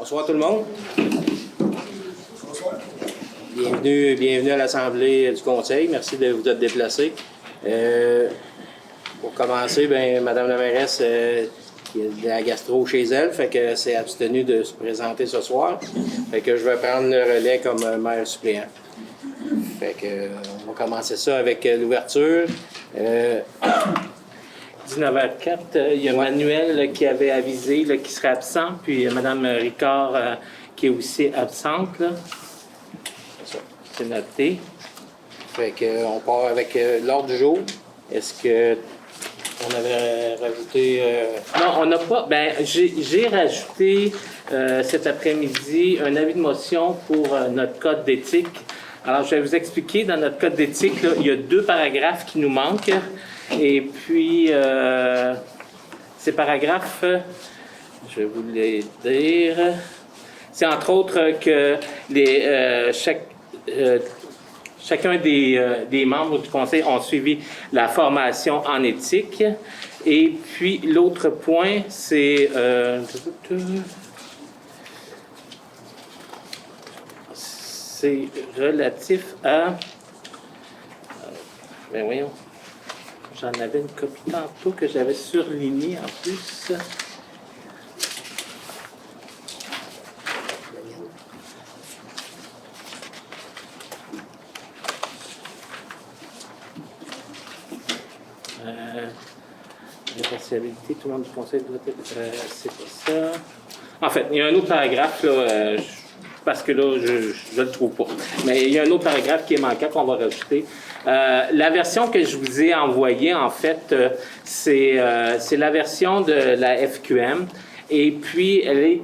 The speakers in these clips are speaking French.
Bonsoir tout le monde. Bienvenue à l'Assemblée du Conseil. Merci de vous être déplacés. Pour commencer, Mme la mairesse qui a de la gastro chez elle, fait que s'est abstenue de se présenter ce soir. Fait que je vais prendre le relais comme maire suppléant. Fait que on va commencer ça avec l'ouverture. 19h04, il y a Manuel qui avait avisé qui serait absent, puis Mme Ricard qui est aussi absente. Là. C'est noté. Fait que on part avec l'ordre du jour. Est-ce que on avait rajouté... Non, on n'a pas... j'ai rajouté cet après-midi un avis de motion pour notre code d'éthique. Alors, je vais vous expliquer, dans notre code d'éthique, là, il y a 2 paragraphes qui nous manquent. Et puis, ces paragraphes, je vais vous les dire. C'est entre autres que chacun des membres du Conseil ont suivi la formation en éthique. Et puis, l'autre point, c'est relatif à... voyons. J'en avais une copie tantôt que j'avais surlignée en plus. L'impartialité, tout le monde du Conseil doit être... c'est pas ça. En fait, il y a un autre paragraphe, là, parce que là, je le trouve pas. Mais il y a un autre paragraphe qui est manquant qu'on va rajouter. La version que je vous ai envoyée, en fait, c'est la version de la FQM. Et puis, il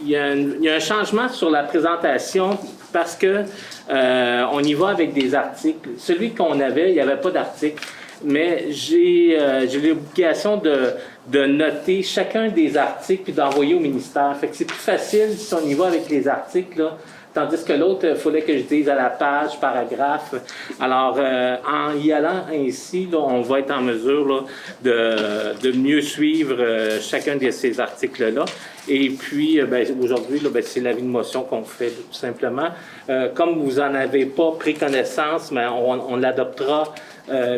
y a un changement sur la présentation parce que on y va avec des articles. Celui qu'on avait, il n'y avait pas d'article. Mais j'ai l'obligation de noter chacun des articles puis d'envoyer au ministère. Fait que c'est plus facile si on y va avec les articles, là. Tandis que l'autre, il fallait que je dise à la page, paragraphe. Alors, en y allant ainsi, là, on va être en mesure là, de mieux suivre chacun de ces articles-là. Et puis, aujourd'hui, là, c'est l'avis de motion qu'on fait, tout simplement. Comme vous n'en avez pas pris connaissance, mais on l'adoptera,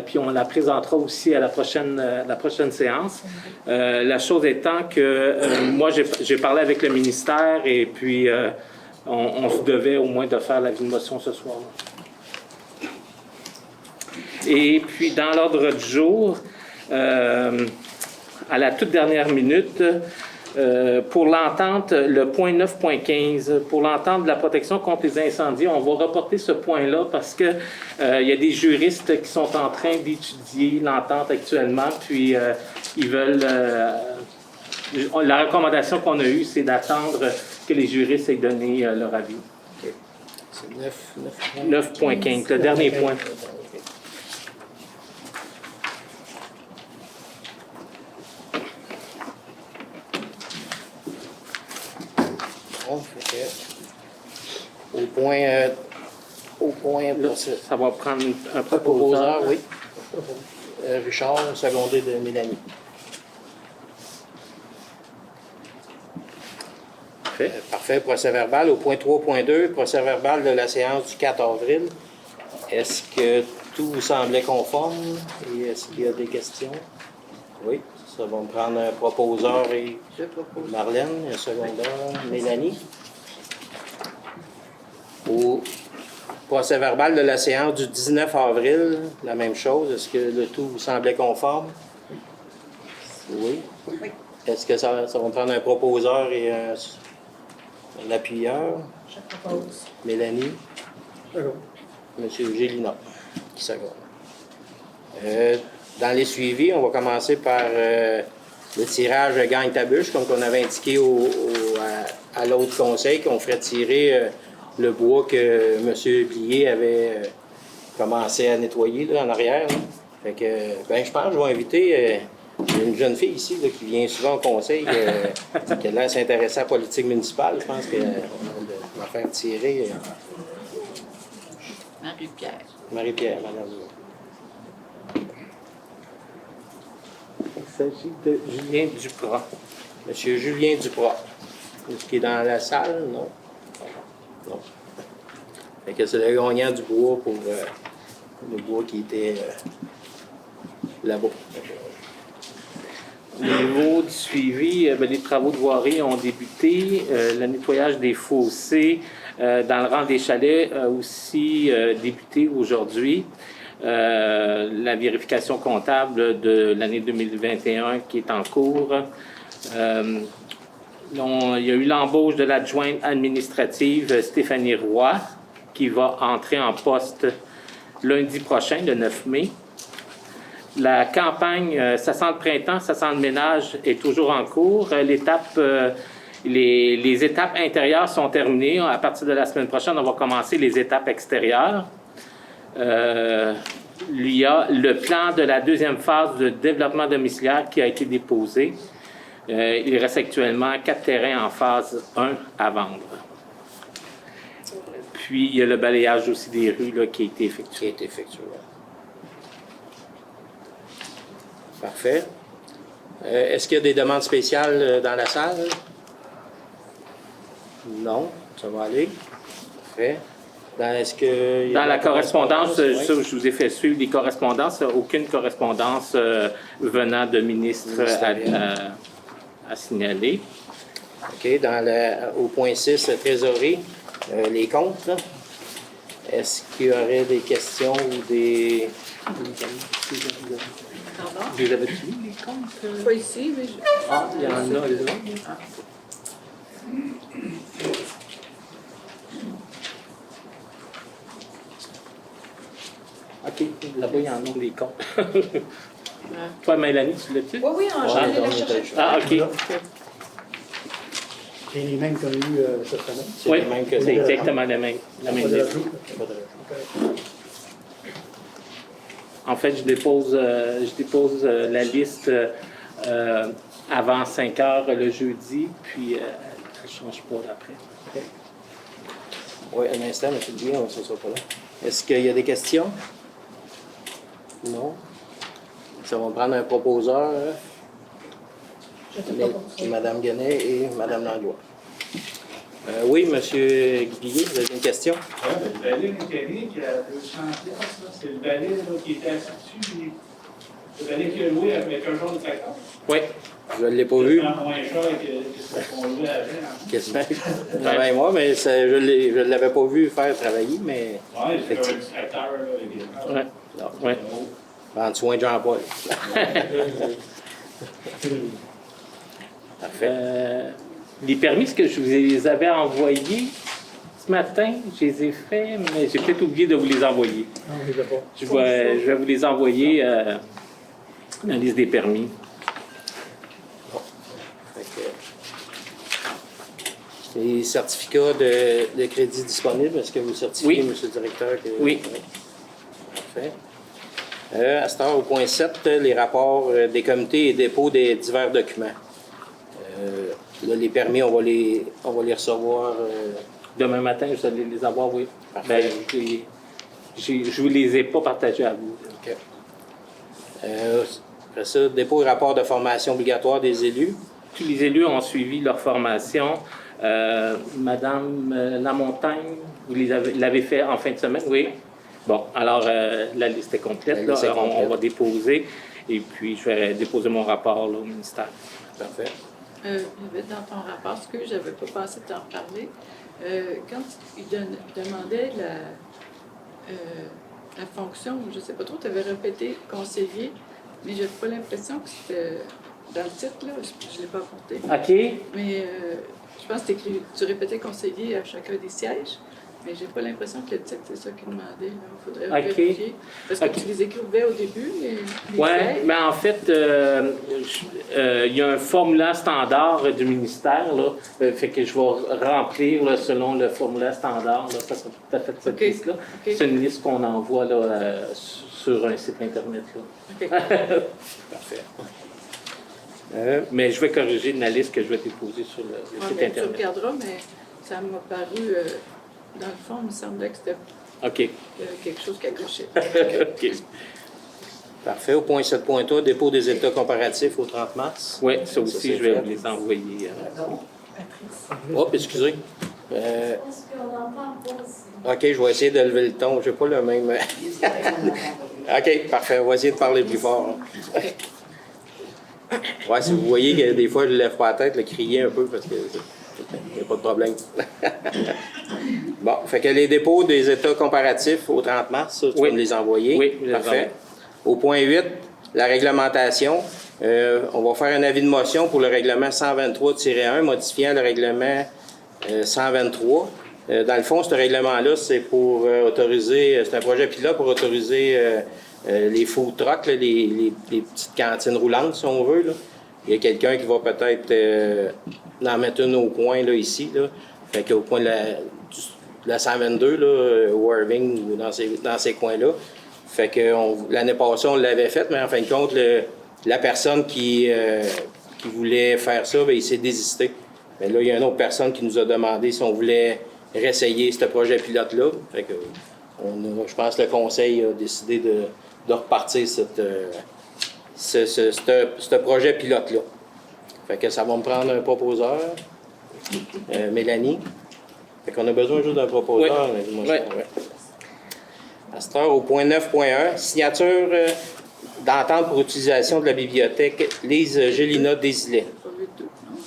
puis on la présentera aussi à la prochaine séance. La chose étant que moi, j'ai parlé avec le ministère et puis... on se devait au moins de faire l'avis de motion ce soir-là. Et puis, dans l'ordre du jour, à la toute dernière minute, pour l'entente, le point 9.15, pour l'entente de la protection contre les incendies, on va reporter ce point-là parce que il y a des juristes qui sont en train d'étudier l'entente actuellement, puis ils veulent... la recommandation qu'on a eue, c'est d'attendre que les juristes aient donné leur avis. Okay. C'est 9.15, le dernier point. Bon, au point là, ça va prendre un proposeur, oui. Richard, secondé de Mélanie. Parfait. Procès verbal. Au point 3.2, procès verbal de la séance du 4 avril. Est-ce que tout vous semblait conforme et est-ce qu'il y a des questions? Oui. Ça va me prendre un proposeur et Marlène, un secondeur, Mélanie. Au procès verbal de la séance du 19 avril, la même chose. Est-ce que le tout vous semblait conforme? Oui. Est-ce que ça va me prendre un proposeur et un appuyeur? Je propose. Mélanie? Second. Monsieur Gélina, qui seconde. Dans les suivis, on va commencer par le tirage de gagne ta bûche, comme on avait indiqué à l'autre conseil, qu'on ferait tirer le bois que M. Blier avait commencé à nettoyer là, en arrière. Là. Fait que, je pense que je vais inviter une jeune fille ici là, qui vient souvent au conseil, qui a l'air s'intéresser à la politique municipale. Je pense qu'elle va faire tirer. Marie-Pierre. Marie-Pierre, madame. Il s'agit de Julien Duprat. Monsieur Julien Duprat. Est-ce qu'il est dans la salle? Non. Non. Fait que c'est le gagnant du bois pour le bois qui était là-bas. Au niveau du suivi, les travaux de voirie ont débuté. Le nettoyage des fossés dans le rang des chalets a aussi débuté aujourd'hui. La vérification comptable de l'année 2021 qui est en cours. Il y a eu l'embauche de l'adjointe administrative Stéphanie Roy qui va entrer en poste lundi prochain, le 9 mai. La campagne Ça sent le printemps, ça sent le ménage est toujours en cours. Les étapes intérieures sont terminées. À partir de la semaine prochaine, on va commencer les étapes extérieures. Il y a le plan de la deuxième phase de développement domiciliaire qui a été déposé. Il reste actuellement 4 terrains en phase 1 à vendre. Puis, il y a le balayage aussi des rues là, qui a été effectué. Parfait. Est-ce qu'il y a des demandes spéciales dans la salle? Non, ça va aller. Parfait. Dans la correspondance, oui. ça, je vous ai fait suivre les correspondances. Aucune correspondance venant de ministre à signaler. OK. Au point 6, trésorerie, les comptes. Là. Est-ce qu'il y aurait des questions ou des... Pardon? Vous les avez-tu mis, les comptes? Pas ici, mais Il y en a là. OK, là-bas, il y en a les comptes. Toi, Mélanie, tu l'as-tu? oui, je vais aller la chercher. Ah, OK. C'est les mêmes qu'on a eu cette semaine. C'est Oui, les mêmes que c'est exactement la même Pas de liste. rajout. En fait, je dépose la liste avant 5 heures le jeudi, puis elle ne change pas après. Oui, un instant, M. Guillaume, on ne sera pas là. Est-ce qu'il y a des questions? Non. Ça va prendre un proposeur. Mme Guenet et Mme Langlois. Oui, M. Guillet, vous avez une question? Le balai mécanique à 200 piastres, c'est le balai là, qui était assis dessus. Le balai qui a loué avec un genre de tracteur. Oui. Je ne l'ai pas vu. C'est moins cher que ce qu'on louait avant. Quasiment. Travaille-moi, mais je ne l'avais pas vu faire travailler, mais... Oui, c'est un tracteur. Ouais. Ouais. En soin de Jean-Paul. Parfait. Les permis, ce que je vous les avais envoyés ce matin, je les ai faits, mais j'ai peut-être oublié de vous les envoyer. Non, on les a pas. Je vais vous les envoyer la liste des permis. Les certificats de crédit disponibles, est-ce que vous certifiez, Oui. M. le directeur? Oui. Parfait. À cette heure, au point 7, les rapports des comités et dépôts des divers documents. Là, les permis, on va les recevoir. Demain matin, je vais les avoir, oui. Parfait. Je ne vous les ai pas partagés à vous. OK. Après ça, dépôt et rapport de formation obligatoire des élus. Tous les élus ont suivi leur formation. Madame Lamontagne, vous l'avez fait en fin de semaine, oui? Bon, alors la liste est complète. La liste est complète. On va déposer et puis je vais déposer mon rapport là, au ministère. Parfait. Il y avait dans ton rapport, ce que je n'avais pas pensé t'en parler, quand il demandait la fonction, je ne sais pas trop, tu avais répété conseiller, mais je n'ai pas l'impression que c'était dans le titre, là, je ne l'ai pas apporté. OK. Mais je pense que tu répétais conseiller à chacun des sièges, mais j'ai pas l'impression que le titre, c'est ça qu'il demandait. Il faudrait OK. vérifier. Parce que OK. tu les écrivais au début, les Oui, sièges. mais en fait, il y a un formulaire standard du ministère, là, fait que je vais remplir là, selon le formulaire standard. Là, ça sera tout à fait cette OK. liste-là. OK. C'est une liste qu'on envoie là, sur un site Internet. Là. OK. Parfait. Mais je vais corriger la liste que je vais déposer sur le Ouais, site mais tu Internet. regarderas, mais ça m'a paru, dans le fond, il me semblait que c'était OK. quelque chose qui accrochait. OK. Parfait. Au point 7.3, dépôt des états comparatifs au 30 mars. Oui, ça aussi, c'est je vais fait. vous les envoyer. Oh, excusez. Parce qu'on n'entend pas aussi. OK, je vais essayer de lever le ton. Je n'ai pas le même. OK, parfait. On va essayer de parler plus fort. Ouais, si vous voyez que des fois, je ne lève pas la tête, le crier un peu parce que il n'y a pas de problème. Bon, fait que les dépôts des états comparatifs au 30 mars, ça, tu Oui. vas me les envoyer. Oui, je les envoie. Parfait. Au point 8, la réglementation. On va faire un avis de motion pour le règlement 123-1 modifiant le règlement 123. Dans le fond, ce règlement-là, c'est pour autoriser, c'est un projet pilote pour autoriser les food trucks, là, les petites cantines roulantes, si on veut. Là. Il y a quelqu'un qui va peut-être en mettre une au coin, là, ici. Là. Fait qu'au coin de la 122, là, au Irving, ou dans ces coins-là. Fait que l'année passée, on l'avait fait, mais en fin de compte, la personne qui voulait faire ça, bien, il s'est désisté. Mais là, il y a une autre personne qui nous a demandé si on voulait réessayer ce projet pilote-là. Fait que je pense que le conseil a décidé de repartir ce projet pilote-là. Fait que ça va me prendre un proposeur, Mélanie. Fait qu'on a besoin juste d'un proposeur. Oui. Mais moi, ouais. À cette heure, au point 9.1, signature d'entente pour utilisation de la bibliothèque Lise Gélina Desilets. Pas vu de deux, non?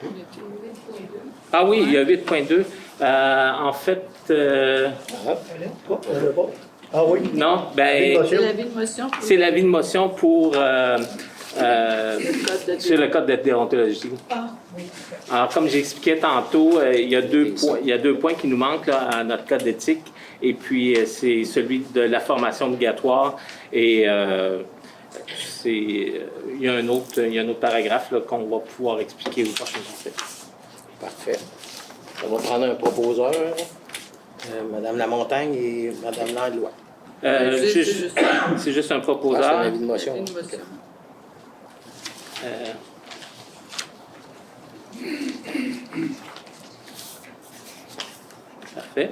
On était au 8.2. Ah oui, il y a 8.2. En fait, Ah oui. non, ben, C'est l'avis de motion pour c'est l'avis de motion pour le code de sur le code de déontologie. Alors, comme j'expliquais tantôt, il y a deux points qui nous manquent là, à notre code d'éthique. Et puis, c'est celui de la formation obligatoire. Et il y a un autre paragraphe là, qu'on va pouvoir expliquer au prochain conseil. Parfait. On va prendre un proposeur, Mme Lamontagne et Mme Langlois. C'est juste un Ah, c'est un proposeur. avis de motion. Une motion. Parfait.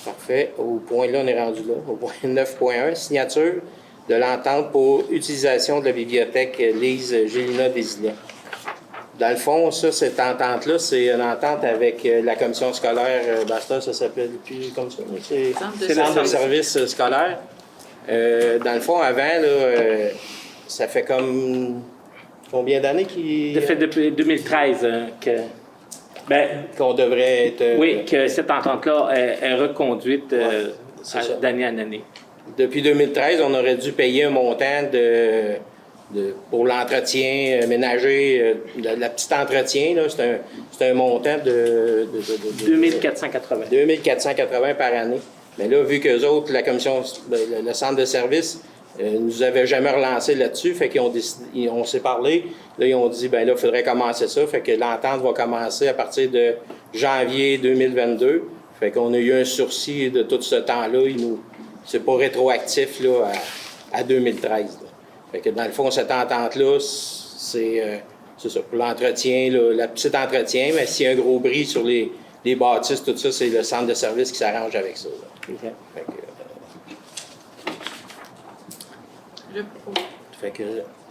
Parfait. Au point là, on est rendu là. Au point 9.1, signature de l'entente pour utilisation de la bibliothèque Lise Gélina Desilets. Dans le fond, ça, cette entente-là, c'est une entente avec la commission scolaire. Basta, ça s'appelle plus comme ça. Mais c'est Centre de service scolaire. Dans le fond, avant, là, ça fait comme combien d'années Ça fait depuis 2013 qu'on devrait être... oui, que cette entente-là est reconduite c'est ça. d'année en année. Depuis 2013, on aurait dû payer un montant pour l'entretien ménager, la petite entretien. Là, c'est un montant de 2480. 2480 par année. Mais là, vu qu'eux autres, la commission, le centre de service, nous avait jamais relancé là-dessus, fait qu'ils ont décidé, on s'est parlé. Là, ils ont dit, ben là, il faudrait commencer ça. Fait que l'entente va commencer à partir de janvier 2022. Fait qu'on a eu un sursis de tout ce temps-là. C'est pas rétroactif là, à 2013. Là. Fait que dans le fond, cette entente-là, c'est ça, pour l'entretien, la petite entretien, mais s'il y a un gros bris sur les bâtisses, tout ça, c'est le centre de service qui s'arrange avec ça. Là. OK. Fait que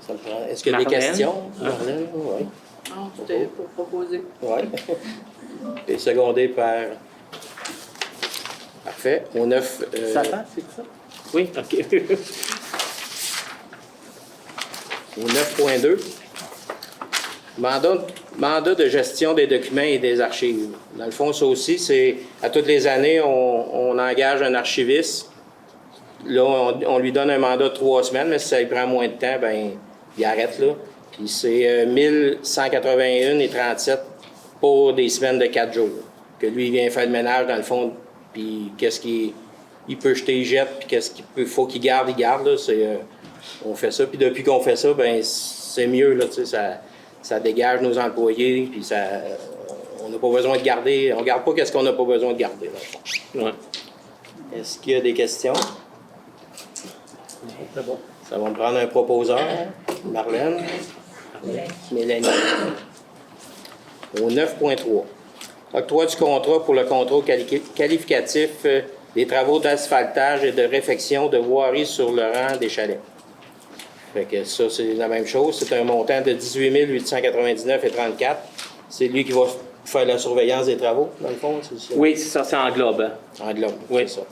ça me prend. Est-ce qu'il y a des Marlène? questions? Marlène? Oui. Non, c'était pour proposer. Oui. Et secondé par. Parfait. Au 9. Satan, c'est ça? Oui, OK. Au 9.2. Mandat de gestion des documents et des archives. Dans le fond, ça aussi, c'est à toutes les années, on engage un archiviste. Là, on lui donne un mandat de 3 semaines, mais si ça lui prend moins de temps, ben il arrête là. Puis c'est 1181,37 pour des semaines de 4 jours. Que lui, il vient faire le ménage dans le fond, puis qu'est-ce qu'il peut jeter, il jette, puis qu'est-ce qu'il faut qu'il garde, il garde. Là, on fait ça, puis depuis qu'on fait ça, ben c'est mieux, là, tu sais, ça dégage nos employés, puis on n'a pas besoin de garder, on garde pas qu'est-ce qu'on n'a pas besoin de garder. Là. Ouais. Est-ce qu'il y a des questions? C'est bon. Ça va me prendre un proposeur. Marlène. Mélanie. Au 9.3. Octroi du contrat pour le contrôle qualificatif des travaux d'asphaltage et de réfection de voirie sur le rang des chalets. Fait que ça, c'est la même chose. C'est un montant de 18 899,34. C'est lui qui va faire la surveillance des travaux, dans le fond, c'est ça? Oui, c'est ça, c'est englobe. En globe, Oui. c'est ça.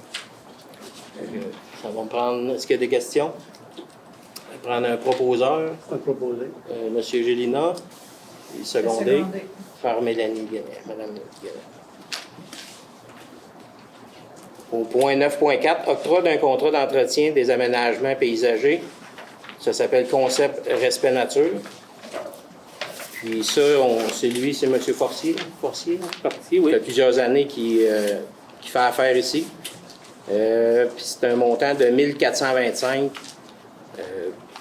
Ça va me prendre... Est-ce qu'il y a des questions? On va prendre un proposeur, Un proposé. M. Gélina, et secondé par Mélanie Guénet, Mme Guénet. Au point 9.4, octroi d'un contrat d'entretien des aménagements paysagers. Ça s'appelle Concept Respect Nature. Puis ça, c'est M. Forcier. Parti, Ça oui. fait plusieurs années qui fait affaire ici. Puis c'est un montant de 1425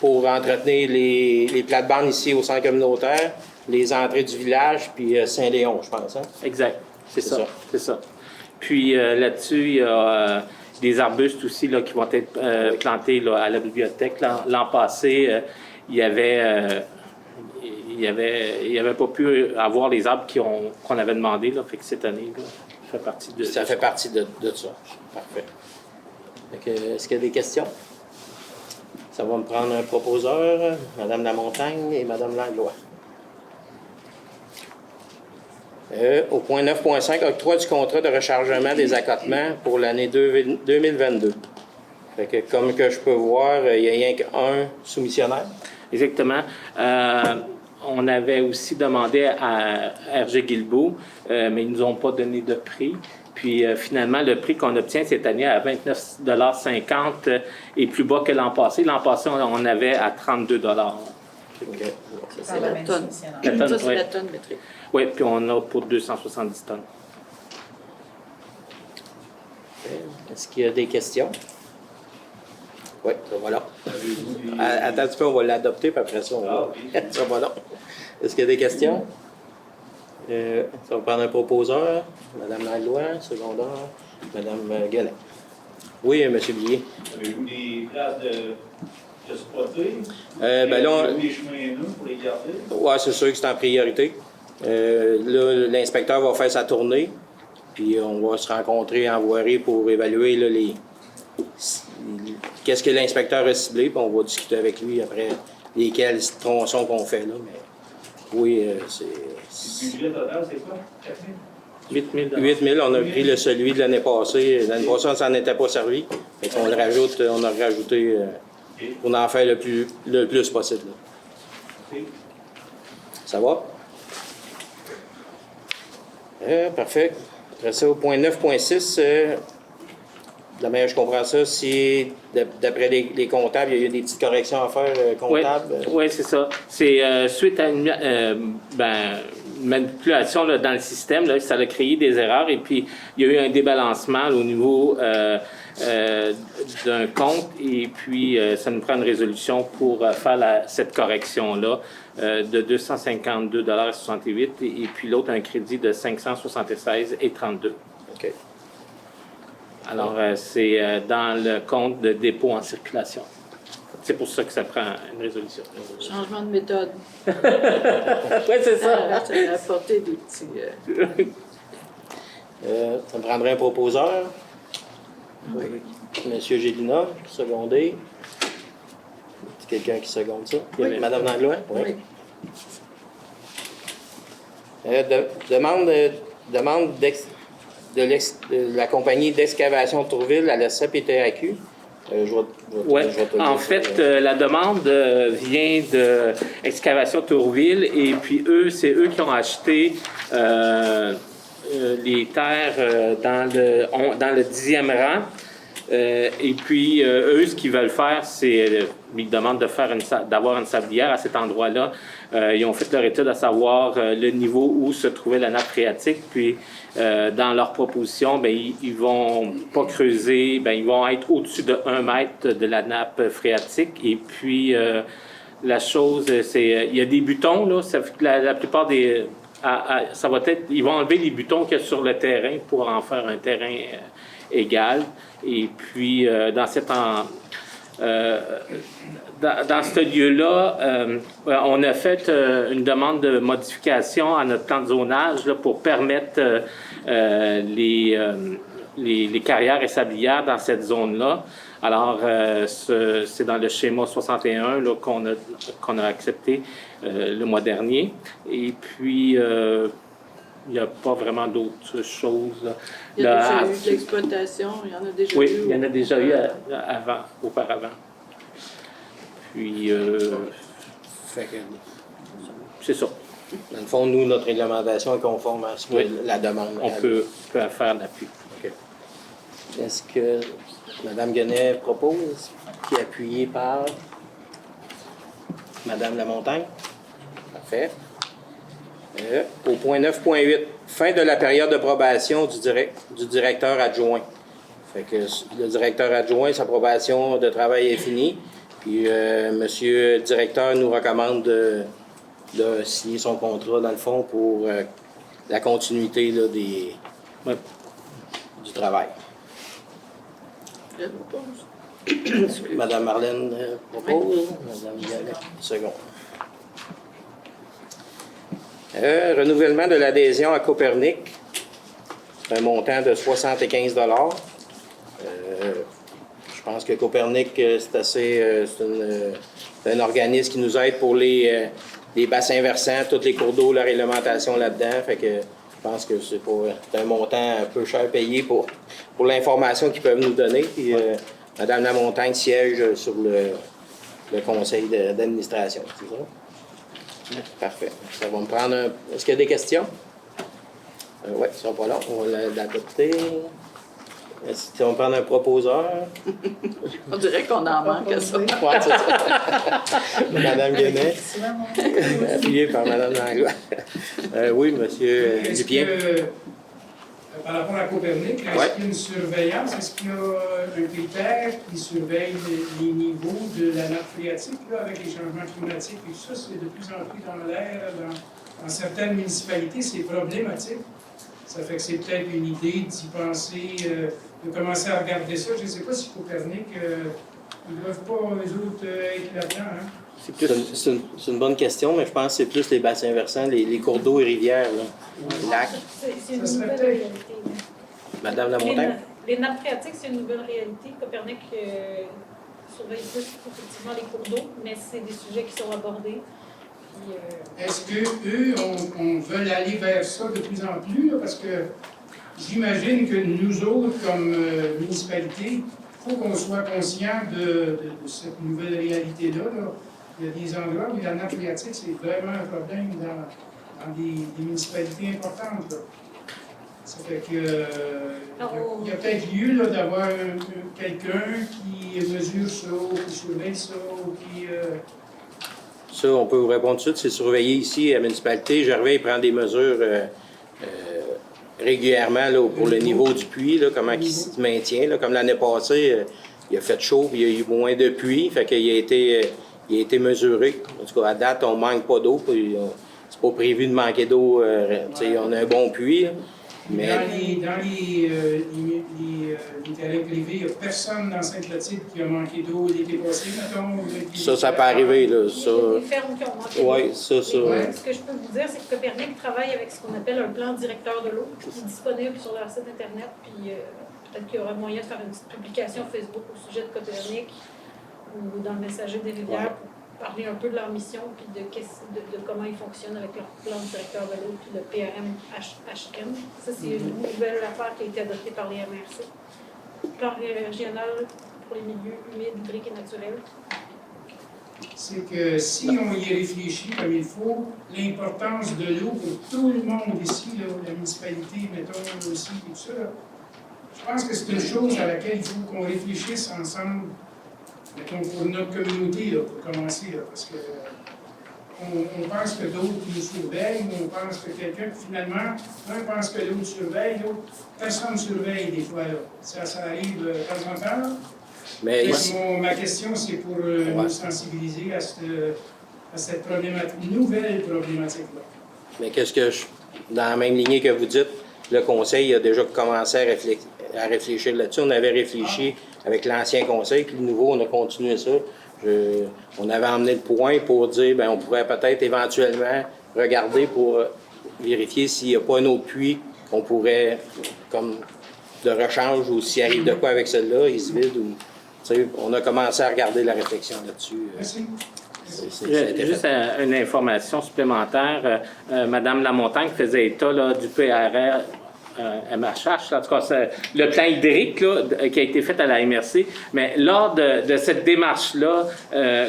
pour entretenir les plates-bandes ici au centre communautaire, les entrées du village, puis Saint-Léon, je pense. Hein? Exact. C'est C'est ça. ça. C'est ça. Puis là-dessus, il y a des arbustes aussi là, qui vont être plantés là, à la bibliothèque. L'an passé, il y avait pas pu avoir les arbres qu'on avait demandé. Là, fait que cette année, là, ça fait partie de Ça fait partie de ça. Parfait. Fait que, est-ce qu'il y a des questions? Ça va me prendre un proposeur, Mme Lamontagne et Mme Langlois. Au point 9.5, octroi du contrat de rechargement des accotements pour l'année 2022. Fait que, comme que je peux voir, il n'y a rien qu'un soumissionnaire. Exactement. On avait aussi demandé à RG Guilbeault, mais ils ne nous ont pas donné de prix. Puis finalement, le prix qu'on obtient cette année à 29,50 est plus bas que l'an passé. L'an passé, on avait à 32 OK. Ça, c'est la tonne. La tonne, Ça, c'est oui. la tonne métrique. Oui, puis on a pour 270 tonnes. Est-ce qu'il y a des questions? Oui, ça va là. Attends un petit peu, on va l'adopter, puis après ça, on va. Ça va là. Est-ce qu'il y a des questions? Ça va prendre un proposeur. Mme Langlois, secondaire. Mme Guenet. Oui, M. Billier. Avez-vous des places de spotter? Ben là, Avez-vous des chemins nus pour les garder? Oui, c'est sûr que c'est en priorité. Là, l'inspecteur va faire sa tournée, puis on va se rencontrer en voirie pour évaluer là, qu'est-ce que l'inspecteur a ciblé, puis on va discuter avec lui après lesquels tronçons qu'on fait là. Mais oui, c'est. Le budget total, c'est quoi? 4 000? 8 000 8 000, on a pris celui de l'année passée. L'année passée, on s'en était pas servi. Fait qu'on le rajoute, on a rajouté pour en faire le plus possible. Là. OK. Ça va? Parfait. Après ça, au point 9.6, de la manière que je comprends ça, si d'après les comptables, il y a eu des petites corrections à faire comptables. Oui, c'est ça. C'est suite à une manipulation là, dans le système, là, ça a créé des erreurs et puis il y a eu un débalancement là, au niveau d'un compte et puis ça nous prend une résolution pour faire cette correction-là de 252,68 et puis l'autre un crédit de 576,32. OK. Alors, c'est dans le compte de dépôt en circulation. C'est pour ça que ça prend une résolution. Changement de méthode. Oui, c'est ça. Ça a apporté des petits... Ça me prendrait un proposeur. Oui. Monsieur Gélina, secondé. C'est quelqu'un qui seconde ça? Oui. Madame Langlois? Oui. Demande de la compagnie d'excavation de Tourville à la CPTAQ. Oui. En fait, la demande vient de Excavation Tourville et puis c'est eux qui ont acheté les terres dans le 10e rang. Et puis, eux, ce qu'ils veulent faire, c'est ils demandent d'avoir une sablière à cet endroit-là. Ils ont fait leur étude à savoir le niveau où se trouvait la nappe phréatique. Puis, dans leur proposition, bien, ils vont pas creuser, bien, ils vont être au-dessus de 1 mètre de la nappe phréatique. Et puis, la chose, c'est il y a des butons, là, ça fait que la plupart des... ça va être, ils vont enlever les butons qu'il y a sur le terrain pour en faire un terrain égal. Et puis, dans ce lieu-là, on a fait une demande de modification à notre plan de zonage là, pour permettre les carrières et sablières dans cette zone-là. Alors, c'est dans le schéma 61 là, qu'on a accepté le mois dernier. Et puis, il n'y a pas vraiment d'autres choses. Là. Il y a déjà eu de l'exploitation, il y en a déjà eu. Oui, il y en a déjà eu auparavant. Puis, Fait que, c'est ça. dans le fond, nous, notre réglementation est conforme à ce que la demande. On peut faire l'appui. OK. Est-ce que Mme Guenet propose, qui est appuyée par Mme Lamontagne? Parfait. Au point 9.8, fin de la période de probation du directeur adjoint. Fait que le directeur adjoint, sa probation de travail est finie. Puis monsieur le directeur nous recommande de signer son contrat, dans le fond, pour la continuité là, du travail. Je propose. Madame Marlène propose. Madame Guenet, second. Renouvellement de l'adhésion à Copernic, un montant de 75 $. Je pense que Copernic, c'est un organisme qui nous aide pour les bassins versants, tous les cours d'eau, la réglementation là-dedans. Fait que je pense que c'est un montant un peu cher payé pour l'information qu'ils peuvent nous donner. Puis, Mme Lamontagne siège sur le conseil d'administration. C'est ça? Parfait. Ça va me prendre un... Est-ce qu'il y a des questions? Oui, ils ne sont pas là. On va l'adopter. Est-ce qu'on va prendre un proposeur? On dirait qu'on en manque à ça. Oui, c'est ça. Madame Guenet. Appuyée par Mme Langlois. Oui, M. Dupien. Par rapport à Copernic, est-ce qu'il y a une surveillance? Est-ce qu'il y a un critère qui surveille les niveaux de la nappe phréatique là, avec les changements climatiques et tout ça? C'est de plus en plus dans l'air. Dans certaines municipalités, c'est problématique. Ça fait que c'est peut-être une idée d'y penser, de commencer à regarder ça. Je ne sais pas si Copernic, ils ne doivent pas, eux autres, être là-dedans. Hein? C'est une bonne question, mais je pense que c'est plus les bassins versants, les cours d'eau et rivières, là, les lacs. C'est une nouvelle réalité. Madame Lamontagne? Les nappes phréatiques, c'est une nouvelle réalité. Copernic surveille plus effectivement les cours d'eau, mais c'est des sujets qui sont abordés. Est-ce qu'eux, on veut aller vers ça de plus en plus? Là, parce que j'imagine que nous autres, comme municipalité, il faut qu'on soit conscient de cette nouvelle réalité-là. Là. Il y a des endroits où la nappe phréatique, c'est vraiment un problème dans des municipalités importantes. Là. Ça fait que il y a peut-être lieu là, d'avoir quelqu'un qui mesure ça, qui surveille ça, ou qui... Ça, on peut vous répondre tout de suite. C'est surveillé ici à la municipalité. Gervais prend des mesures régulièrement là, pour le niveau du puits, là, comment il se maintient. Là. Comme l'année passée, il a fait chaud, puis il y a eu moins de pluie, fait qu'il a été mesuré. En tout cas, à date, on ne manque pas d'eau. C'est pas prévu de manquer d'eau. On a un bon puits. Là. Mais... Dans les terrains privés, il n'y a personne dans Sainte-Clotilde qui a manqué d'eau l'été passé, mettons. Ça peut arriver, là. Ça... Les fermes qui ont manqué Oui, d'eau. ça. Ouais. Ce que je peux vous dire, c'est que Copernic travaille avec ce qu'on appelle un plan directeur de l'eau, qui est disponible sur leur site Internet. Puis peut-être qu'il y aura moyen de faire une petite publication Facebook au sujet de Copernic ou dans le Messager des rivières pour parler un peu de leur mission puis de comment ils fonctionnent avec leur plan directeur de l'eau puis le PRM-HM. Ça, c'est une nouvelle affaire qui a été adoptée par les MRC. Plan régional pour les milieux humides, hydriques et naturels. C'est que si on y réfléchit comme il faut, l'importance de l'eau pour tout le monde ici, là, la municipalité, mettons aussi, et tout ça, là, je pense que c'est une chose à laquelle il faut qu'on réfléchisse ensemble. Mettons, pour notre communauté, là, pour commencer, là, parce que on pense que d'autres nous surveillent, ou on pense que quelqu'un, finalement, un pense que l'autre surveille, l'autre, personne ne surveille des fois. Là. Ça arrive de temps en temps. Là. Mais ma question, c'est pour nous sensibiliser à cette nouvelle problématique-là. Mais dans la même lignée que vous dites, le Conseil a déjà commencé à réfléchir là-dessus. On avait réfléchi avec l'ancien Conseil, puis le nouveau, on a continué ça. On avait emmené le point pour dire, on pourrait peut-être éventuellement regarder pour vérifier s'il n'y a pas un autre puits qu'on pourrait comme de rechange ou s'il arrive de quoi avec celle-là, il se vide. Ou, tu sais, on a commencé à regarder la réflexion là-dessus. Merci. Juste une information supplémentaire. Madame Lamontagne faisait état là, du PRR MHH, en tout cas, le plan hydrique là, qui a été fait à la MRC. Mais lors de cette démarche-là,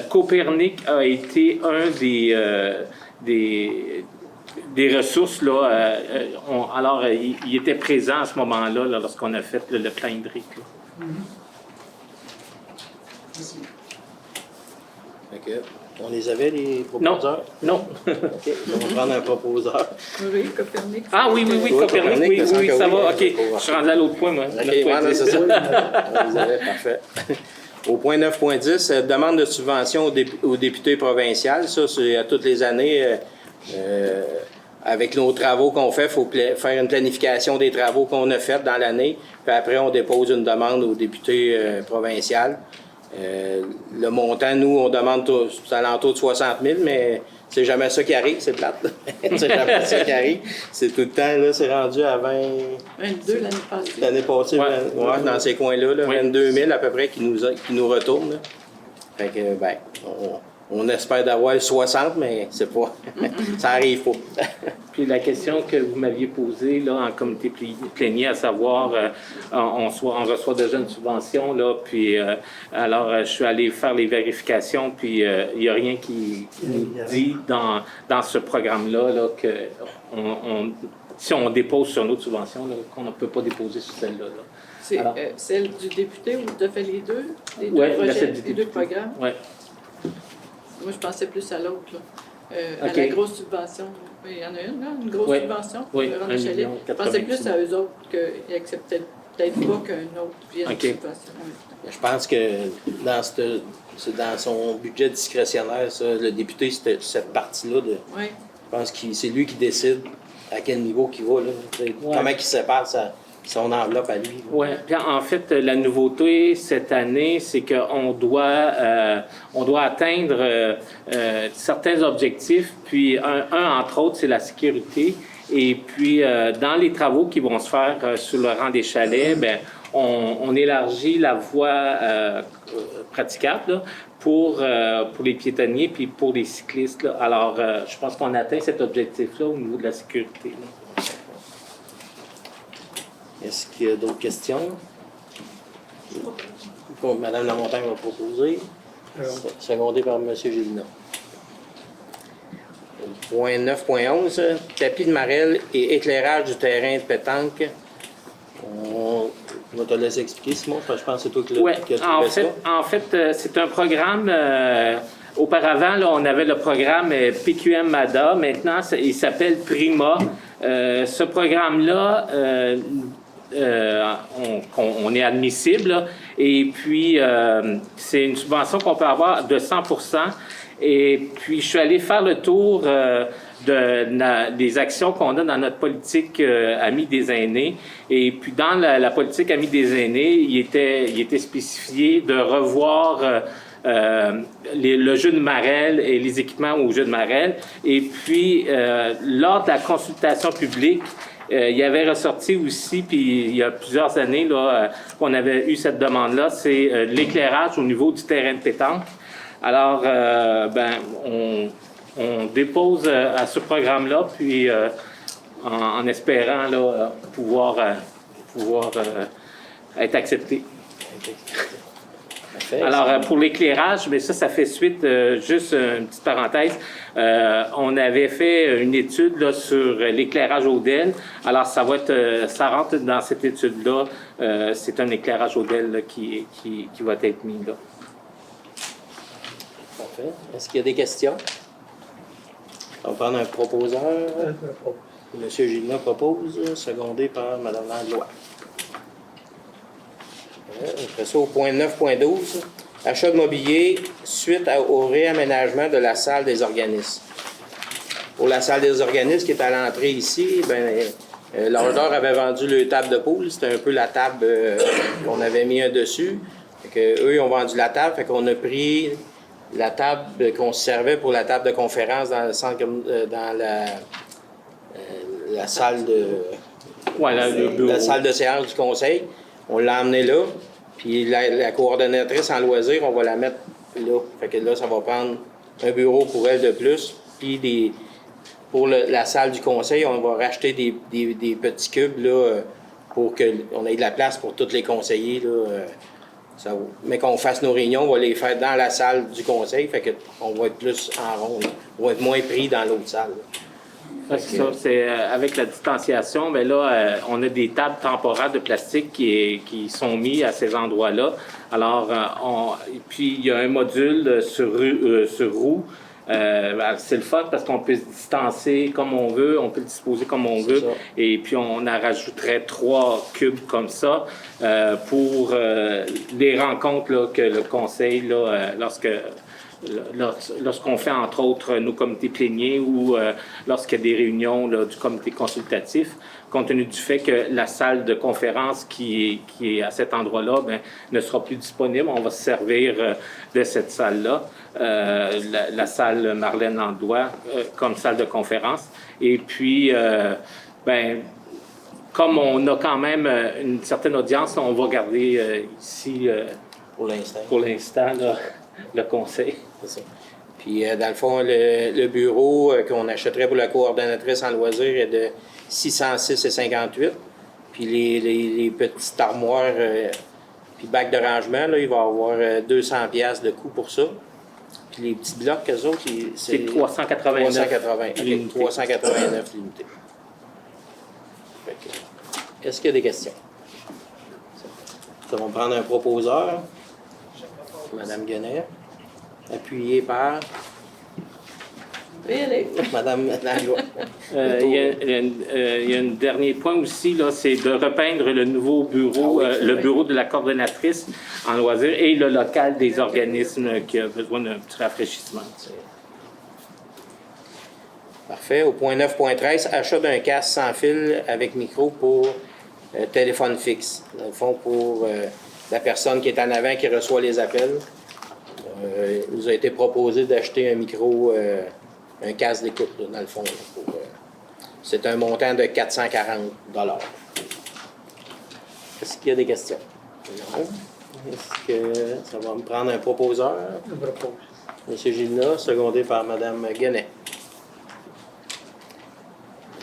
Copernic a été un des ressources. Là, alors, il était présent à ce moment-là là, lorsqu'on a fait le plan hydrique. Là. Merci. Okay. On les avait, les proposeurs? Non. OK. On va prendre un proposeur. Oui, Copernic. Ah oui, Copernic, oui, ça va. OK, je suis rendu à l'autre point, moi. OK, voilà, c'est ça. On les avait, parfait. Au point 9.10, demande de subvention aux députés provinciaux. Ça, c'est à toutes les années. Avec nos travaux qu'on fait, il faut faire une planification des travaux qu'on a faits dans l'année. Puis après, on dépose une demande aux députés provinciaux. Le montant, nous, on demande c'est à l'entour de 60 000, mais c'est jamais ça qui arrive, c'est plate. C'est jamais ça qui arrive. C'est tout le temps, là, c'est rendu à 22 l'année passée. L'année passée, Ouais. dans ces coins-là, là, 22 000 à peu près qui nous retournent. Là. Fait que, ben, on espère d'avoir 60, mais c'est pas. Ça arrive pas. Puis la question que vous m'aviez posée là, en comité plénier, à savoir, on reçoit déjà une subvention, là, puis alors je suis allé faire les vérifications, puis il n'y a rien qui nous dit dans ce programme-là là, que si on dépose sur une autre subvention, là, qu'on ne peut pas déposer sur celle-là. Là. C'est celle du député ou tu as fait les deux? Les deux Ouais, projets, du les deux programmes? Oui. Moi, je pensais plus à l'autre, là. À OK. la grosse subvention. Il y en a une, là, une grosse subvention pour Oui, le 1 rendre chalet. Je pensais plus à eux autres qu'ils acceptaient peut-être pas qu'un autre vienne de subvention. Je pense que c'est dans son budget discrétionnaire, ça, le député, c'était cette partie-là. Oui. Je pense que c'est lui qui décide à quel niveau il va. Là, comment il sépare son enveloppe à lui. Oui, puis en fait, la nouveauté cette année, c'est qu'on doit atteindre certains objectifs, puis un entre autres, c'est la sécurité. Et puis, dans les travaux qui vont se faire sur le rang des chalets, bien, on élargit la voie praticable là, pour les piétonniers puis pour les cyclistes. Là. Alors, je pense qu'on atteint cet objectif-là au niveau de la sécurité. Là. Est-ce qu'il y a d'autres questions? Mme Lamontagne va proposer. Secondé par M. Gélina. Point 9.11, tapis de marelle et éclairage du terrain de pétanque. On va te laisser expliquer, Simon. Je pense que c'est toi qui l'as trouvé ça. En fait, c'est un programme... auparavant, là, on avait le programme PQM MADA. Maintenant, il s'appelle Prima. Ce programme-là... on est admissible là. Et puis c'est une subvention qu'on peut avoir de 100%. Et puis je suis allé faire le tour des actions qu'on a dans notre politique Amis des aînés. Et puis dans la politique Amis des aînés, il était spécifié de revoir le jeu de marelle et les équipements au jeu de marelle. Et puis lors de la consultation publique, il y avait ressorti aussi, puis il y a plusieurs années là, qu'on avait eu cette demande-là, c'est l'éclairage au niveau du terrain de pétanque. Alors, on dépose à ce programme-là, puis en espérant là, pouvoir être accepté. Alors, pour l'éclirage, mais ça fait suite, juste une petite parenthèse, on avait fait une étude là, sur l'éclairage Odel. Alors, ça rentre dans cette étude-là. C'est un éclairage Odel là, qui va être mis là. Parfait. Est-ce qu'il y a des questions? On va prendre un proposeur. M. Gélina propose, secondé par Mme Langlois. On fait ça au point 9.12. Achat de mobilier suite au réaménagement de la salle des organismes. Pour la salle des organismes qui est à l'entrée ici, l'ordre avait vendu le table de poule. C'était un peu la table qu'on avait mis un dessus. Eux, ils ont vendu la table. Fait qu'on a pris la table qu'on se servait pour la table de conférence dans le centre, dans la salle Voilà, le bureau. la salle de séance du conseil. On l'a emmené là. Puis la coordonnatrice en loisirs, on va la mettre là. Fait que là, ça va prendre un bureau pour elle de plus. Puis pour la salle du conseil, on va racheter des petits cubes là, pour qu'on ait de la place pour tous les conseillers. Là, mais qu'on fasse nos réunions, on va les faire dans la salle du conseil. Fait qu'on va être plus en rond. Là. On va être moins pris dans l'autre salle. C'est ça, c'est avec la distanciation, mais là, on a des tables temporaires de plastique qui sont mis à ces endroits-là. Alors, puis il y a un module sur roue. C'est le fun parce qu'on peut se distancer comme on veut, on peut le disposer comme on veut. Et puis, on en rajouterait 3 cubes comme ça pour les rencontres là, que le conseil, là, lorsqu'on fait, entre autres, nos comités pléniers ou lorsqu'il y a des réunions là, du comité consultatif, compte tenu du fait que la salle de conférence qui est à cet endroit-là ne sera plus disponible. On va se servir de cette salle-là, la salle Marlène Landois, comme salle de conférence. Et puis, comme on a quand même une certaine audience, on va garder ici, pour l'instant, le conseil. C'est ça. Puis, dans le fond, le bureau qu'on achèterait pour la coordonnatrice en loisirs est de 606,58. Puis, les petites armoires puis bacs de rangement, là, il va y avoir 200$ de coût pour ça. Puis, les petits blocs, eux autres, c'est 389. 389 l'unité. Est-ce qu'il y a des questions? Ça va prendre un proposeur. Madame Guenet. Appuyé par Madame Langlois. Il y a un dernier point aussi, là, c'est de repeindre le nouveau bureau, le bureau de la coordonnatrice en loisirs et le local des organismes qui a besoin d'un petit rafraîchissement. Parfait. Au point 9.13, achat d'un casque sans fil avec micro pour téléphone fixe. Dans le fond, pour la personne qui est en avant qui reçoit les appels. Il nous a été proposé d'acheter un micro, un casque d'écoute, là, dans le fond. C'est un montant de 440 $. Est-ce qu'il y a des questions? Non. Est-ce que ça va me prendre un proposeur? Je propose. M. Gilna, secondé par Mme Guenet.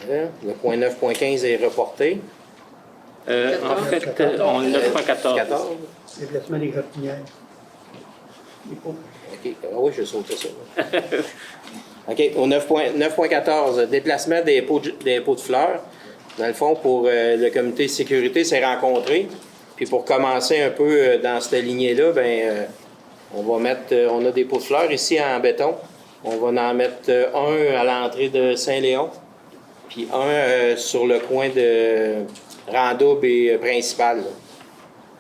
Le point 9.15 est reporté. En fait, on est 9.14. 14. Déplacement des grapinières. OK. Ah oui, je sautais ça. OK. Au 9.14, déplacement des pots de fleurs. Dans le fond, pour le comité de sécurité s'est rencontré. Puis pour commencer un peu dans cette lignée-là, on va mettre, on a des pots de fleurs ici en béton. On va en mettre un à l'entrée de Saint-Léon, puis un sur le coin de Randoube et Principal, là,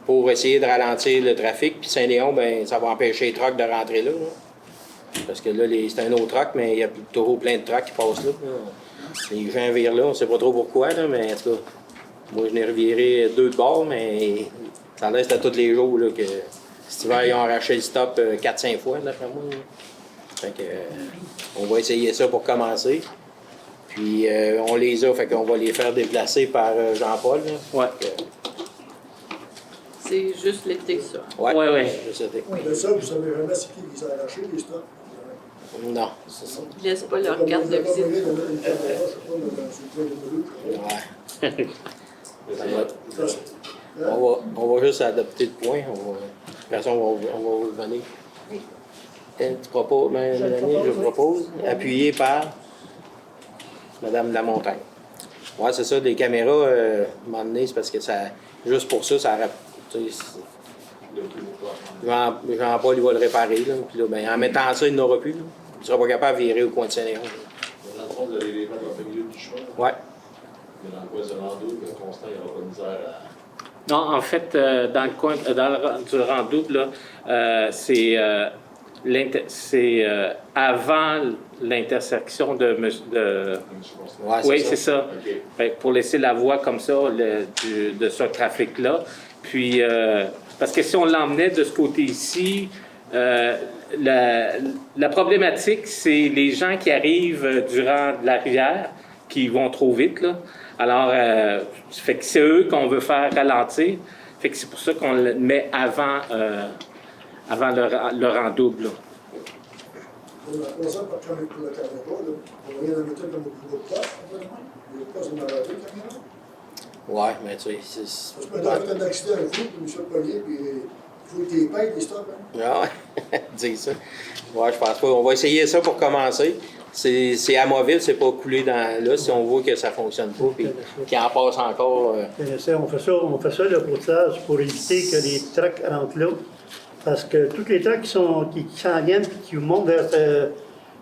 pour essayer de ralentir le trafic. Puis Saint-Léon, ça va empêcher les trucks de rentrer là. Parce que là, c'est un autre truck, mais il y a toujours plein de trucks qui passent là. Les gens virent là, on ne sait pas trop pourquoi, là, mais en tout cas, moi, je n'ai reviré 2 de bord, mais ça reste à tous les jours là, que cet hiver, ils ont arraché le stop 4-5 fois, d'après moi. Là. Fait que, on va essayer ça pour commencer. Puis, on les a, fait qu'on va les faire déplacer par Jean-Paul. Ouais. C'est juste l'été, ça. Ouais. Juste l'été. Mais ça, vous savez jamais ce qui les a arrachés, les stocks? Non, c'est ça. Ils ne laissent pas leur carte de visite. Ouais. On va juste adopter le point. De toute façon, on va revenir. Tu proposes, Mélanie, je propose, appuyé par Mme Lamontagne. Oui, c'est ça, les caméras, à un moment donné, c'est parce que ça, juste pour ça, ça aurait. Jean-Paul, il va le réparer. Là, puis là, en mettant ça, il n'aura plus. Là. Il ne sera pas capable de virer au coin de Saint-Léon. Dans le fond, vous allez les mettre en plein milieu du chemin. Oui. Mais dans le coin de Randoube, Constant, il n'y aura pas de misère à. Non, en fait, dans le coin du Randoube, là, c'est avant l'intersection de Ouais, oui, c'est ça. Okay. Fait que pour laisser la voie comme ça de ce trafic-là. Puis, parce que si on l'emmenait de ce côté ici, la problématique, c'est les gens qui arrivent durant la rivière, qui vont trop vite, là. Alors, fait que c'est eux qu'on veut faire ralentir. Fait que c'est pour ça qu'on le met avant leur en double, là. Pour la croissance, pour la caméra, là, on va rien en mettre comme le gros pas, le pas, c'est malade, la caméra. Ouais, mais tu sais, c'est... Parce que dans un accident, un fou, puis Michel Pognier, puis il faut que tu payes, les stocks, hein. Ah ouais, dis ça. Ouais, je pense pas. On va essayer ça pour commencer. C'est amovible, c'est pas coulé dans là si on voit que ça fonctionne pas puis qu'il en passe encore. On fait ça le courtage pour éviter que les trucks rentrent là. Parce que tous les trucks qui s'en viennent et qui montent vers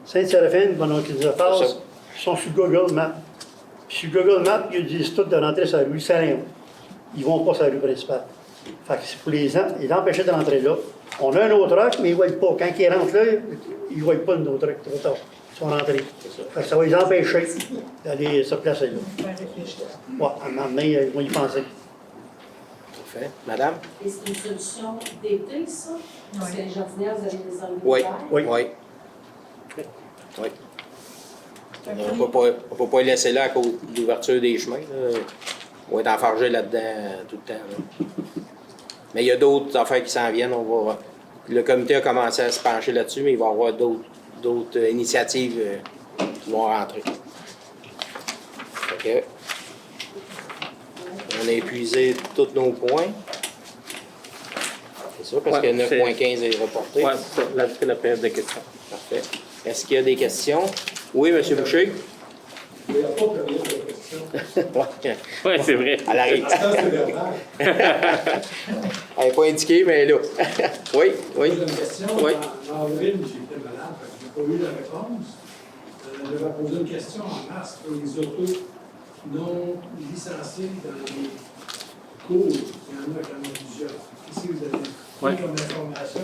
Sainte-Séraphine pendant qu'ils se passent sont sur Google Maps. Puis sur Google Maps, ils disent tous de rentrer sur la rue Saint-Léon. Ils vont pas sur la rue principale. Fait que c'est pour les empêcher de rentrer là. On a un autre truck, mais ils ne voient pas. Quand ils rentrent là, ils ne voient pas nos trucks trop tard. Ils sont rentrés. Fait que ça va les empêcher d'aller se placer là. Ouais, à un moment donné, ils vont y penser. Parfait. Madame? Et c'est une solution d'été, ça? Parce que les jardinières, vous allez les enlever Oui. l'hiver. Oui. Oui. On ne peut pas les laisser là à cause de l'ouverture des chemins. Là. On va être enfargé là-dedans tout le temps. Là. Mais il y a d'autres affaires qui s'en viennent. Le comité a commencé à se pencher là-dessus, mais il va y avoir d'autres initiatives qui vont rentrer. OK. On a épuisé tous nos points. C'est ça, parce que 9.15 est reporté. Oui, c'est ça. Là, c'est la période de questions. Parfait. Est-ce qu'il y a des questions? Oui, M. Boucher? Il n'y a pas de période de question. Oui, c'est vrai. Elle arrive. Ça, c'est verbal. Elle n'est pas indiquée, mais elle est là. Oui, oui. J'ai une question. Oui. En avril, j'étais malade, je n'ai pas eu la réponse. J'avais posé une question en mars pour les autos non licenciés dans les cours. Il y en a quand même plusieurs. Ici, vous avez comme information,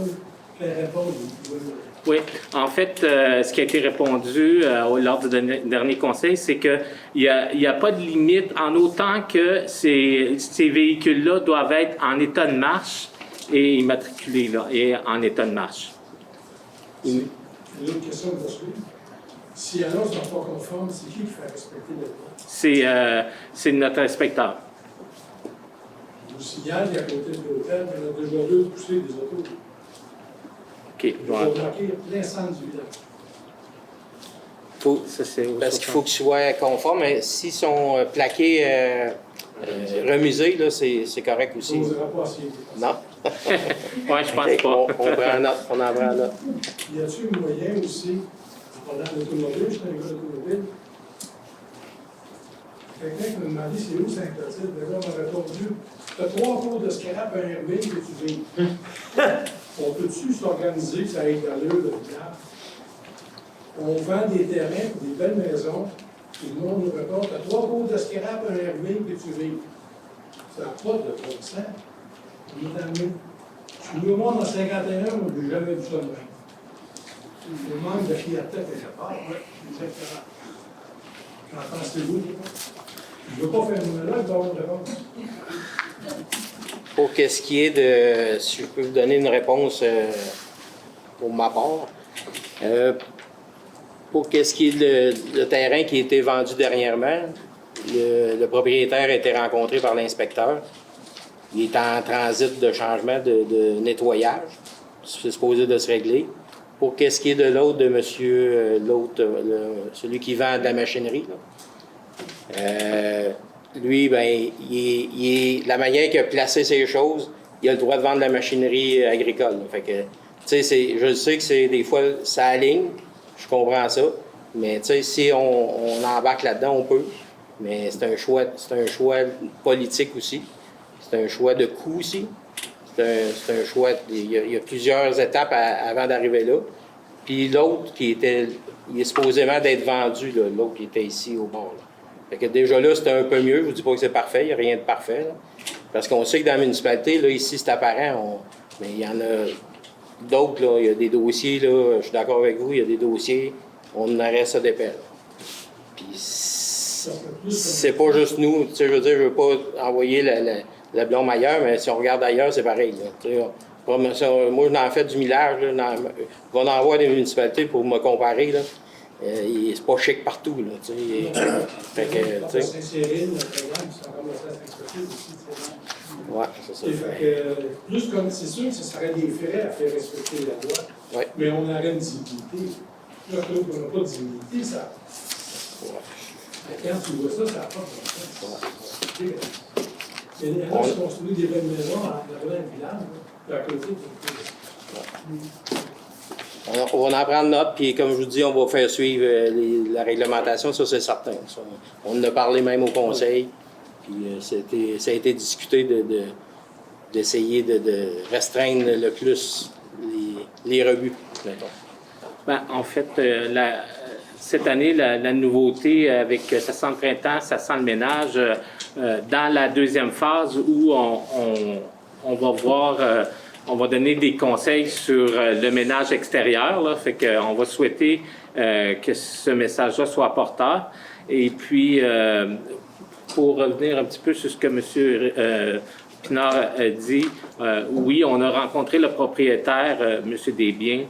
quelle réponse vous pouvez me... Oui, en fait, ce qui a été répondu lors du dernier conseil, c'est qu'il n'y a pas de limite en autant que ces véhicules-là doivent être en état de marche et immatriculés là, et en état de marche. Une autre question que je suis. Si alors ils ne sont pas conformes, c'est qui fait respecter les lois? C'est notre inspecteur. Je vous signale qu'à côté de l'hôtel, il y en a déjà deux poussées des autos. OK. Vous avez remarqué plein centre du village. Parce qu'il faut qu'ils soient conformes, mais s'ils sont plaqués, remusés, là, c'est correct aussi. Ça ne posera pas assez. Non? Oui, je pense Okay, pas. on prend note, on en prend note. Y a-t-il moyen aussi, en parlant d'automobile, je suis un gars d'automobile, quelqu'un qui m'a demandé c'est où Saint-Clotilde, le gars m'a répondu tu as 3 cours de scrap à un Airbnb que tu vis. On peut-tu s'organiser que ça aille d'allure de village? On vend des terrains pour des belles maisons, tout le monde nous répond tu as 3 cours de scrap à un Airbnb que tu vis. Ça n'a pas de bon sens. On est amené. Je me montre en 51 heures, on n'a jamais vu ça de même. Le manque de fierté quelque part, oui, exactement. Qu'en pensez-vous? Je ne veux pas faire une monologue, donc une réponse. Pour qu'est-ce qui est de... Si je peux vous donner une réponse pour ma part. Pour qu'est-ce qui est le terrain qui a été vendu dernièrement, le propriétaire a été rencontré par l'inspecteur. Il est en transit de changement de nettoyage. C'est supposé de se régler. Pour qu'est-ce qui est de l'autre, de monsieur, celui qui vend de la machinerie, là. Lui, ben, la manière qu'il a placé ses choses, il a le droit de vendre de la machinerie agricole. Là. Fait que, tu sais, je sais que des fois, ça aligne, je comprends ça, mais tu sais, si on embarque là-dedans, on peut. Mais c'est un choix politique aussi. C'est un choix de coût aussi. C'est un choix, il y a plusieurs étapes avant d'arriver là. Puis l'autre il est supposément d'être vendu, là, l'autre qui était ici au bord. Là. Fait que déjà là, c'était un peu mieux. Je ne vous dis pas que c'est parfait, il n'y a rien de parfait. Là. Parce qu'on sait que dans la municipalité, là, ici, c'est apparent, mais il y en a d'autres, là, il y a des dossiers, là, je suis d'accord avec vous, il y a des dossiers, on arrête ça d'épais. Puis c'est pas juste nous, tu sais, je veux dire, je veux pas envoyer la blâme ailleurs, mais si on regarde ailleurs, c'est pareil. Là, moi, j'en fais du millage, là, je vais en voir des municipalités pour me comparer. Là. c'est pas chic partout, là, tu sais. Fait que, tu sais. Saint-Cyril, par exemple, ils sont ramassés à Saint-Clotilde aussi. Ouais, c'est ça. Plus comme, c'est sûr que ça serait des frais à faire respecter la loi, Ouais. mais on aurait une dignité. Là, je trouve qu'on n'a pas de dignité, ça. Quand tu vois ça, ça n'a pas de sens. Il y en a qui construisent des belles maisons en regardant un village, puis à côté, On va en prendre note, puis comme je vous dis, on va faire suivre la réglementation, ça c'est certain. Ça, on en a parlé même au conseil, puis ça a été discuté d'essayer de restreindre le plus les rebuts, mettons. Ben, en fait, cette année, la nouveauté avec Ça sent le printemps, ça sent le ménage, dans la deuxième phase où on va voir, on va donner des conseils sur le ménage extérieur, là, fait qu'on va souhaiter que ce message-là soit porteur. Et puis, pour revenir un petit peu sur ce que M. Pinard a dit, oui, on a rencontré le propriétaire, M. Desbiens,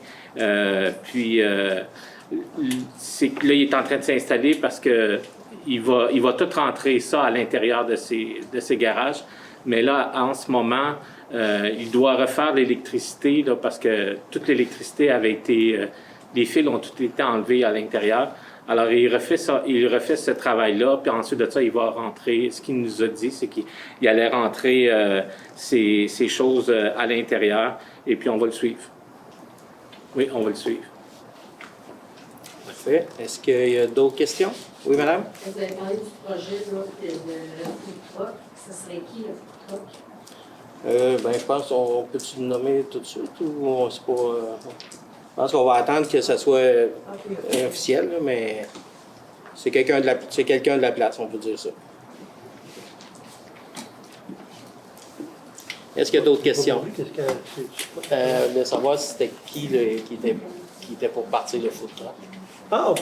puis c'est que là, il est en train de s'installer parce que il va tout rentrer ça à l'intérieur de ses garages. Mais là, en ce moment, il doit refaire l'électricité là, parce que toute l'électricité avait été... les fils ont tous été enlevés à l'intérieur. Alors, il refait ce travail-là, puis ensuite de ça, il va rentrer. Ce qu'il nous a dit, c'est qu'il allait rentrer ces choses à l'intérieur, et puis on va le suivre. Oui, on va le suivre. Parfait. Est-ce qu'il y a d'autres questions? Oui, madame? Vous avez parlé du projet là, de food truck. Ça serait qui, le food truck? Ben, je pense qu'on peut-tu le nommer tout de suite ou c'est pas. Je pense qu'on va attendre que ça soit officiel, là, mais c'est quelqu'un de la place, on peut dire ça. Est-ce qu'il y a d'autres questions? De savoir si c'était qui était pour partir le foot truck. Ah, OK.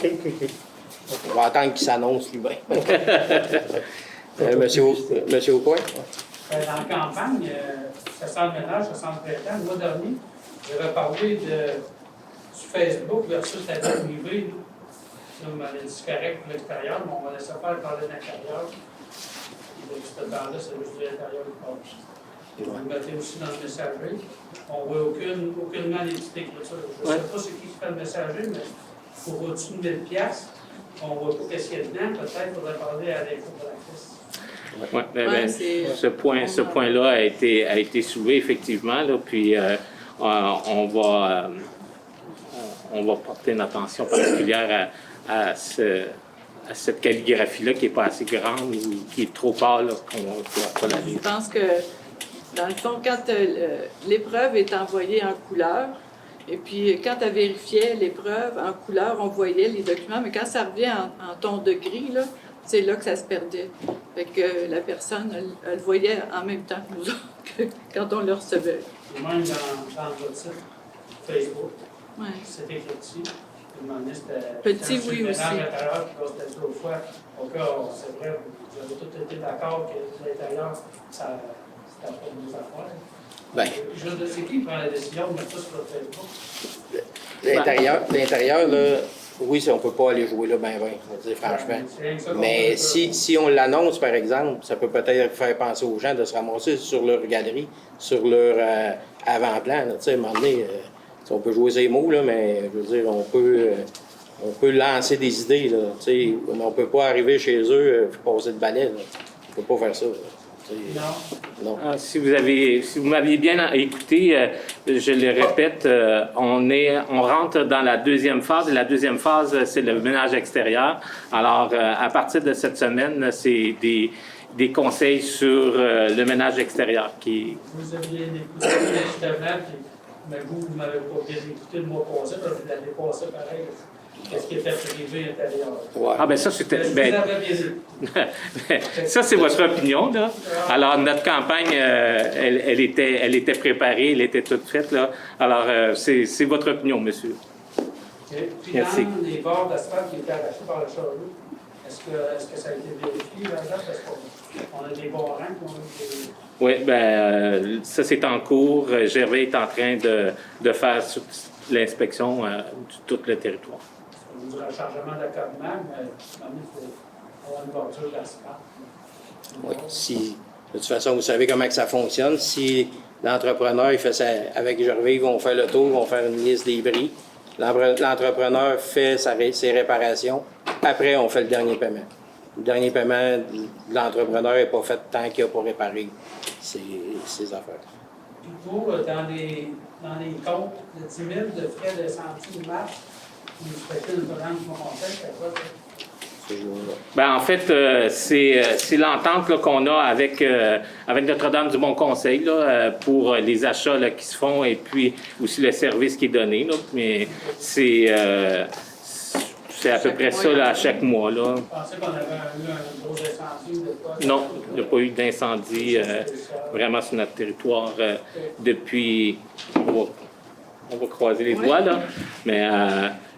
On va attendre qu'il s'annonce lui-même. Monsieur Aucoin? Dans la campagne, ça sent le ménage, ça sent le printemps. Le mois dernier, j'avais parlé du Facebook versus la vie privée. Là, on m'avait dit c'est correct pour l'extérieur, mais on va laisser faire parler de l'intérieur. Et ce temps-là, c'est juste de l'intérieur du passe. Vous le mettez aussi dans le messager. On ne voit aucunement les petites écritures. Je ne sais pas c'est qui fait le messager, mais pour au-dessus de 1000 $, on ne voit pas ce qu'il y a dedans. Peut-être qu'il faudrait parler à l'infographiste. Oui, ce point-là a été soulevé, effectivement, là, puis on va porter une attention particulière à cette calligraphie-là qui n'est pas assez grande ou qui est trop pâle, qu'on ne va pas la lire. Je pense que, dans le fond, quand l'épreuve est envoyée en couleur, et puis quand elle vérifiait l'épreuve en couleur, on voyait les documents, mais quand ça revient en ton de gris, là, c'est là que ça se perdait. Fait que la personne, elle le voyait en même temps que nous autres, quand on le recevait. Et même dans votre site Facebook, Ouais. c'était petit. Petit, oui, aussi. À l'intérieur, puis c'était l'autre fois. Donc, c'est vrai, vous avez tous été d'accord que l'intérieur, ça c'était pas de nos affaires. Ben. C'est qui qui prend la décision de mettre ça sur le Facebook? L'intérieur, là, oui, on ne peut pas aller jouer là, ben, on va dire franchement. Mais si on l'annonce, par exemple, ça peut peut-être faire penser aux gens de se ramasser sur leur galerie, sur leur avant-plan. Tu sais, à un moment donné, on peut jouer ces mots, là, mais je veux dire, on peut lancer des idées, là, tu sais, mais on ne peut pas arriver chez eux et passer de balai. Là. On ne peut pas faire ça. Là. Non. Si vous m'aviez bien écouté, je le répète, on rentre dans la deuxième phase. Et la deuxième phase, c'est le ménage extérieur. Alors, à partir de cette semaine, c'est des conseils sur le ménage extérieur. Vous aviez écouté justement, mais vous m'avez pas bien écouté le mois passé, parce que l'année passée, pareil. Qu'est-ce qui était privé intérieur? Ouais. Ah, bien, ça, c'était. Ça, c'est votre opinion, là. Alors, notre campagne, elle était préparée, elle était toute faite, là. Alors, c'est votre opinion, monsieur. Okay. Puis, merci. dans les bords d'asphalte qui étaient arrachés par le chariot, est-ce que ça a été vérifié, là, parce qu'on a des bons rangs qui ont été... Oui, bien, ça, c'est en cours. Gervais est en train de faire l'inspection de tout le territoire. du rechargement d'accotement, mais maintenant, il faut avoir une voiture d'asphalte. Oui. Si, de toute façon, vous savez comment que ça fonctionne. Si l'entrepreneur, il fait ça avec Gervais, ils vont faire le tour, ils vont faire une liste des bris. L'entrepreneur fait ses réparations. Après, on fait le dernier paiement. Le dernier paiement de l'entrepreneur n'est pas fait tant qu'il n'a pas réparé ses affaires. Puis vous, dans les comptes de 10 000 de frais de santé de marche, vous faites une demande de mon conseil, c'est quoi? Ben, en fait, c'est l'entente là, qu'on a avec Notre-Dame du Bon Conseil là, pour les achats là, qui se font et puis aussi le service qui est donné. Là. Mais c'est à peu près ça là, à chaque mois. Là. Vous pensez qu'on avait eu un gros incendie ou de quoi? Non, il n'y a pas eu d'incendie vraiment sur notre territoire depuis. On va croiser les doigts, là. Mais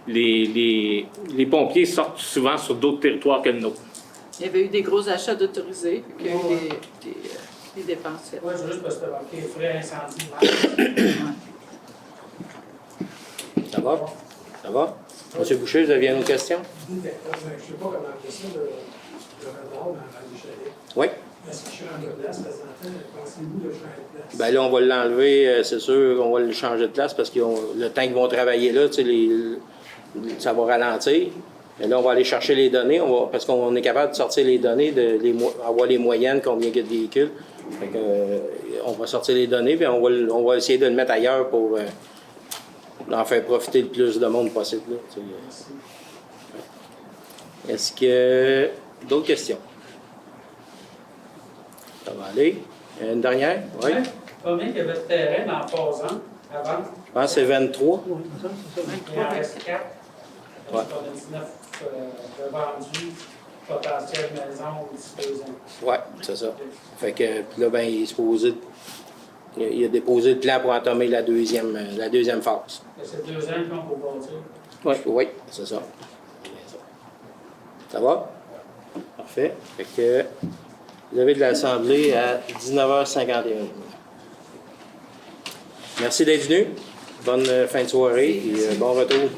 les pompiers sortent souvent sur d'autres territoires que le nôtre. Il y avait eu des gros achats d'autorisés, puis il y a eu des dépenses faites. Oui, c'est juste parce que c'était marqué frais incendie. Ça va? Ça va? Monsieur Boucher, vous aviez une autre question? Je ne sais pas comment appeler ça, le radar dans les chalets. Oui. Est-ce qu'il change de place présentement? Pensez-vous de changer de place? Bien là, on va l'enlever, c'est sûr qu'on va le changer de place parce que le temps qu'ils vont travailler là, tu sais, ça va ralentir. Mais là, on va aller chercher les données, parce qu'on est capable de sortir les données, avoir les moyennes, combien il y a de véhicules. Fait que, on va sortir les données, puis on va essayer de le mettre ailleurs pour en faire profiter le plus de monde possible. Là, tu sais. Est-ce que d'autres questions? Ça va aller. Une dernière? Oui. Combien il y avait de terrain dans Pazan avant? Je pense que c'est 23. Oui, c'est ça. Il en reste 4. Ouais. On a 19 revendus, potentiel maison d'ici 2 ans. Oui, c'est ça. Fait que puis là, ben, il a déposé le plan pour entamer la deuxième phase. C'est 2 ans qu'on peut bâtir. Oui, oui, c'est ça. Ça va? Parfait. Fait que vous avez de l'Assemblée à 19h51. Merci d'être venu. Bonne fin de soirée et bon retour.